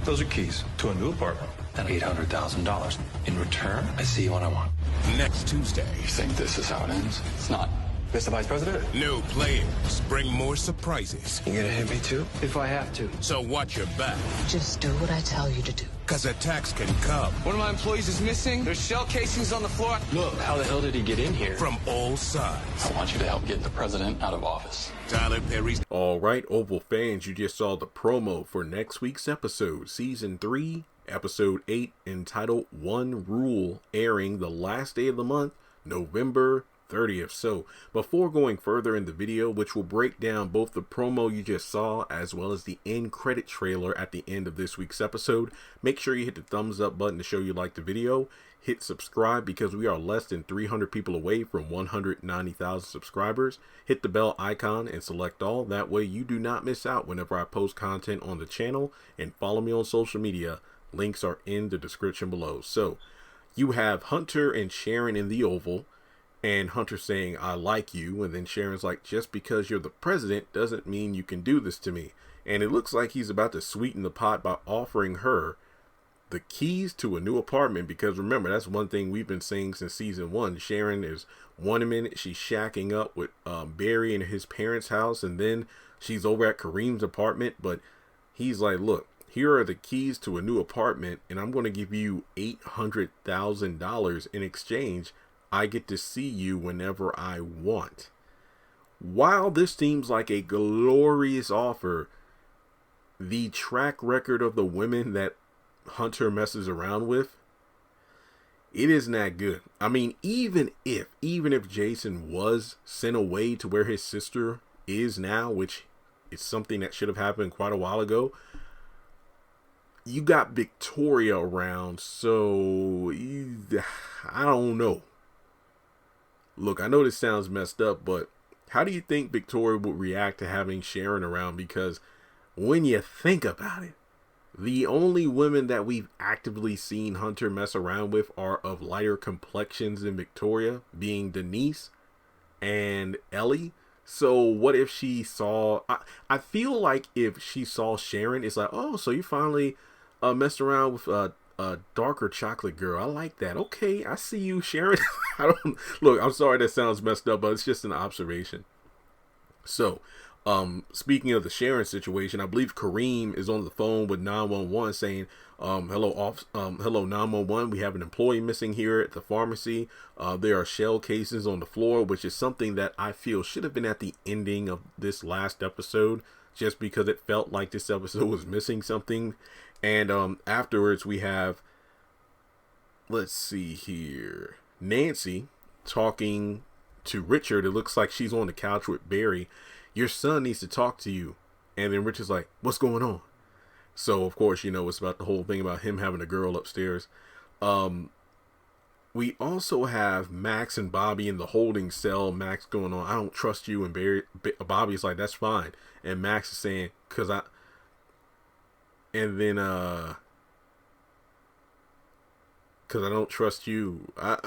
Those are keys to a new apartment and $800,000. In return, I see you when I want. Next Tuesday. You think this is how it ends? It's not. Mr. Vice President? New players bring more surprises. You gonna hit me too? If I have to. So watch your back. Just do what I tell you to do. Because attacks can come. One of my employees is missing. There's shell casings on the floor. Look, how the hell did he get in here? From all sides. I want you to help get the president out of office. Tyler Perry's. All right, Oval fans, you just saw the promo for next week's episode, Season 3, Episode 8, entitled One Rule, airing the last day of the month, November 30th. So before going further in the video, which will break down both the promo you just saw as well as the end credit trailer at the end of this week's episode, make sure you hit the thumbs up button to show you like the video. Hit subscribe because we are less than 300 people away from 190,000 subscribers. Hit the bell icon and select all. That way you do not miss out whenever I post content on the channel. And follow me on social media. Links are in the description below. So you have Hunter and Sharon in the Oval. And Hunter saying, I like you. And then Sharon's like, just because you're the president doesn't mean you can do this to me. And it looks like he's about to sweeten the pot by offering her the keys to a new apartment. Because remember, that's one thing we've been saying since Season 1. Sharon is one minute she's shacking up with Barry in his parents' house. And then she's over at Kareem's apartment. But he's like, look, here are the keys to a new apartment. And I'm going to give you $800,000 in exchange. I get to see you whenever I want. While this seems like a glorious offer, the track record of the women that Hunter messes around with, it isn't that good. I mean, even if Jason was sent away to where his sister is now, which is something that should have happened quite a while ago, you got Victoria around, so I don't know. Look, I know this sounds messed up, but how do you think Victoria would react to having Sharon around? Because when you think about it, the only women that we've actively seen Hunter mess around with are of lighter complexions than Victoria, being Denise and Ellie. So what if she saw, I feel like if she saw Sharon, it's like, oh, so you finally messed around with a darker chocolate girl. I like that. Okay, I see you, Sharon. Look, I'm sorry that sounds messed up, but it's just an observation. So, speaking of the Sharon situation, I believe Kareem is on the phone with 911 saying, hello 911, we have an employee missing here at the pharmacy. There are shell cases on the floor, which is something that I feel should have been at the ending of this last episode, just because it felt like this episode was missing something. And afterwards we have, let's see here, Nancy talking to Richard. It looks like she's on the couch with Barry. Your son needs to talk to you. And then Richard's like, what's going on? So of course, you know, it's about the whole thing about him having a girl upstairs. We also have Max and Bobby in the holding cell. Max going on, I don't trust you. And Bobby's like, that's cause I don't trust you. I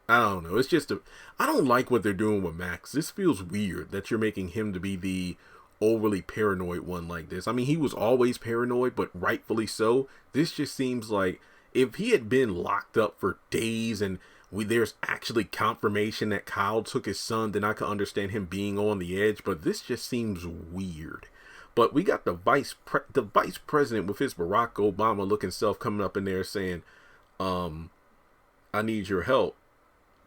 don't know. It's just I don't like what they're doing with Max. This feels weird that you're making him to be the overly paranoid one like this. I mean, he was always paranoid, but rightfully so. This just seems like if he had been locked up for days and there's actually confirmation that Kyle took his son, then I could understand him being on the edge. But this just seems weird. But we got the vice president with his Barack Obama looking self coming up in there saying, I need your help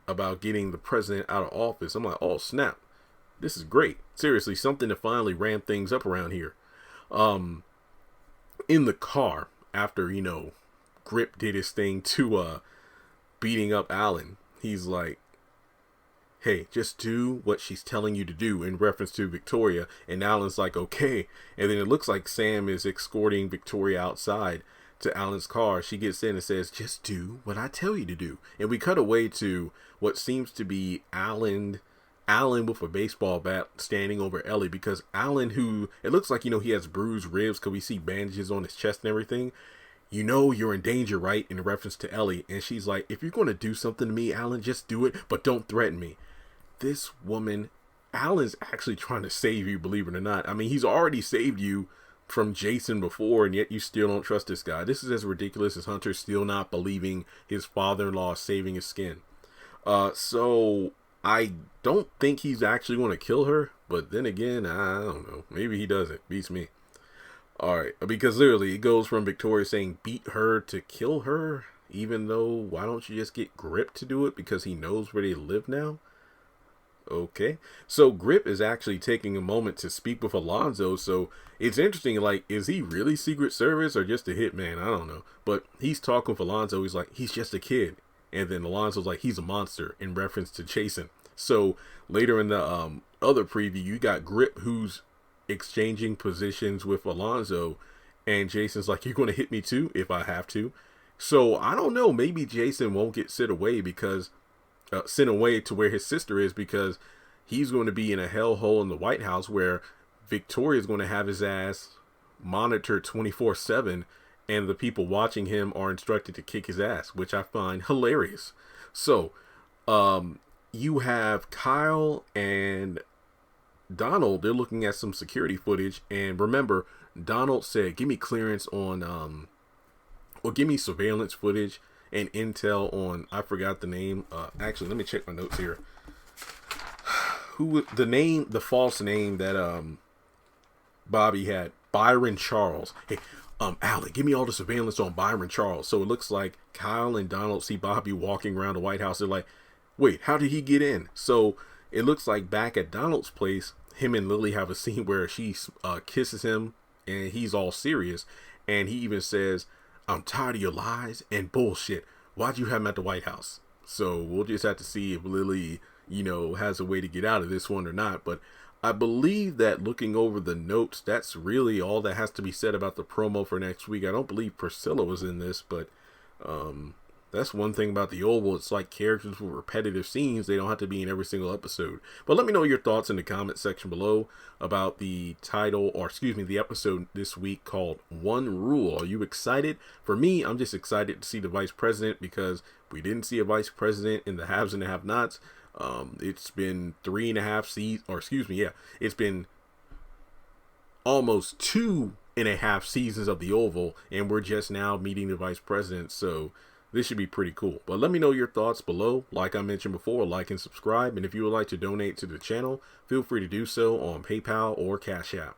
about getting the president out of office. I'm like, oh snap, this is great. Seriously, something to finally ramp things up around here. In the car, after, you know, Grip did his thing to beating up Alan, he's like, hey, just do what she's telling you to do, in reference to Victoria. And Alan's like, okay. And then it looks like Sam is escorting Victoria outside to Alan's car. She gets in and says, just do what I tell you to do. And we cut away to what seems to be Alan with a baseball bat standing over Ellie, because Alan, who it looks like, you know, he has bruised ribs because we see bandages on his chest and everything. You know you're in danger, right? In reference to Ellie. And she's like, if you're going to do something to me, Alan, just do it, but don't threaten me. This woman, Alan's actually trying to save you, believe it or not. I mean, he's already saved you from Jason before, and yet you still don't trust this guy. This is as ridiculous as Hunter still not believing his father-in-law saving his skin. So I don't think he's actually going to kill her, but then again, I don't know. Maybe he doesn't. Beats me. All right, because literally it goes from Victoria saying beat her to kill her, even though why don't you just get Grip to do it because he knows where they live now? Okay, so Grip is actually taking a moment to speak with Alonzo, so it's interesting, like, is he really Secret Service or just a hitman? I don't know, but he's talking with Alonzo. He's like, he's just a kid, and then Alonzo's like, he's a monster, in reference to Jason. So later in the other preview, you got Grip who's exchanging positions with Alonzo, and Jason's like, you're going to hit me too if I have to. So I don't know, maybe Jason won't get sent away to where his sister is, because he's going to be in a hellhole in the White House where Victoria's going to have his ass monitored 24/7, and the people watching him are instructed to kick his ass, which I find hilarious. So you have Kyle and Donald. They're looking at some security footage, and remember, Donald said, give me clearance on or give me surveillance footage and intel on, I forgot the name. Actually, let me check my notes here. The false name that Bobby had, Byron Charles. Hey, Alec, give me all the surveillance on Byron Charles. So it looks like Kyle and Donald see Bobby walking around the White House. They're like, wait, how did he get in? So it looks like back at Donald's place, him and Lily have a scene where she kisses him, and he's all serious, and he even says, I'm tired of your lies and bullshit. Why'd you have him at the White House? So we'll just have to see if Lily, has a way to get out of this one or not. But I believe that looking over the notes, that's really all that has to be said about the promo for next week. I don't believe Priscilla was in this, but that's one thing about the Oval. It's like characters with repetitive scenes. They don't have to be in every single episode. But let me know your thoughts in the comment section below about the the episode this week called One Rule. Are you excited? For me, I'm just excited to see the vice president, because we didn't see a vice president in the haves and the have-nots. It's been 3.5 seasons, it's been almost 2.5 seasons of the Oval, and we're just now meeting the vice president. So this should be pretty cool. But let me know your thoughts below. Like I mentioned before, like and subscribe. And if you would like to donate to the channel, feel free to do so on PayPal or Cash App.